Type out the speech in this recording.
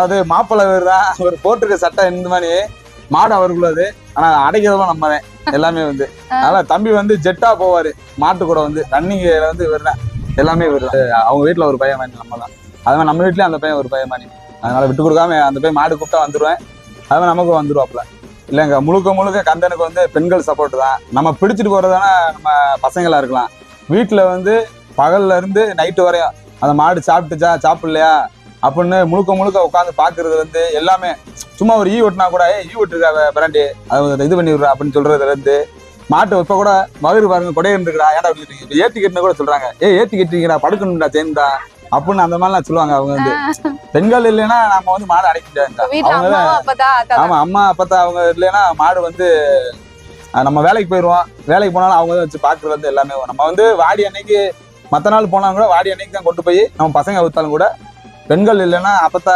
அது மாப்பிள்ளை வேறுதான் அவர் போட்டிருக்க சட்டம் இந்த மாதிரி மாடு அவர்களது. ஆனா அடைக்கிறதும் நம்ம தான் எல்லாமே வந்து. அதனால தம்பி வந்து ஜெட்டா போவாரு மாட்டு கூட வந்து ரன்னிங்ல வந்து வருதான் எல்லாமே வருதான். அவங்க வீட்டுல ஒரு பையன் மாதிரி நம்ம தான். அது நம்ம வீட்லயும் அந்த பையன் ஒரு பையன் மாதிரி. அதனால விட்டு கொடுக்காம அந்த பையன் மாடு கூப்பிட்டா வந்துருவேன். அது நமக்கு வந்துருவாப்புல. இல்லைங்க முழுக்க முழுக்க கந்தனுக்கு வந்து பெண்கள் சப்போர்ட் தான். நம்ம பிடிச்சிட்டு போறதானா நம்ம பசங்களா இருக்கலாம். வீட்டுல வந்து பகல்ல இருந்து நைட்டு வரையும் அந்த மாடு சாப்பிட்டுச்சா சாப்பிடலையா அப்படின்னு முழுக்க உட்காந்து பாக்குறது வந்து எல்லாமே. சும்மா ஒரு ஈ ஓட்டினா கூட ஈ ஓட்டுருக்கா பிராண்டி அது இது பண்ணி விடுறா அப்படின்னு சொல்றதுல இருந்து மாட்டு இப்ப கூட மதுரை பாருங்க கொடையன் இருக்குடா ஏன்டா இப்ப ஏத்தி கட்டின கூட சொல்றாங்க ஏத்தி கட்டிங்கடா படுக்கணும்டா சேர்ந்தா அப்படின்னு அந்த மாதிரிலாம் சொல்லுவாங்க. அவங்க வந்து பெண்கள் இல்லைன்னா நம்ம வந்து மாடு அடைக்க. ஆமா அம்மா அப்பத்தா அவங்க இல்லைன்னா மாடு வந்து நம்ம வேலைக்கு போயிடுவோம். வேலைக்கு போனாலும் அவங்க வச்சு பாக்குறது வந்து எல்லாமே. நம்ம வந்து வாடி அன்னைக்கு மற்ற நாள் போனாலும் கூட வாடி அன்னைக்கு தான் கொண்டு போய் நம்ம பசங்க ஊத்தாலும் கூட பெண்கள் இல்லைன்னா அப்பத்தா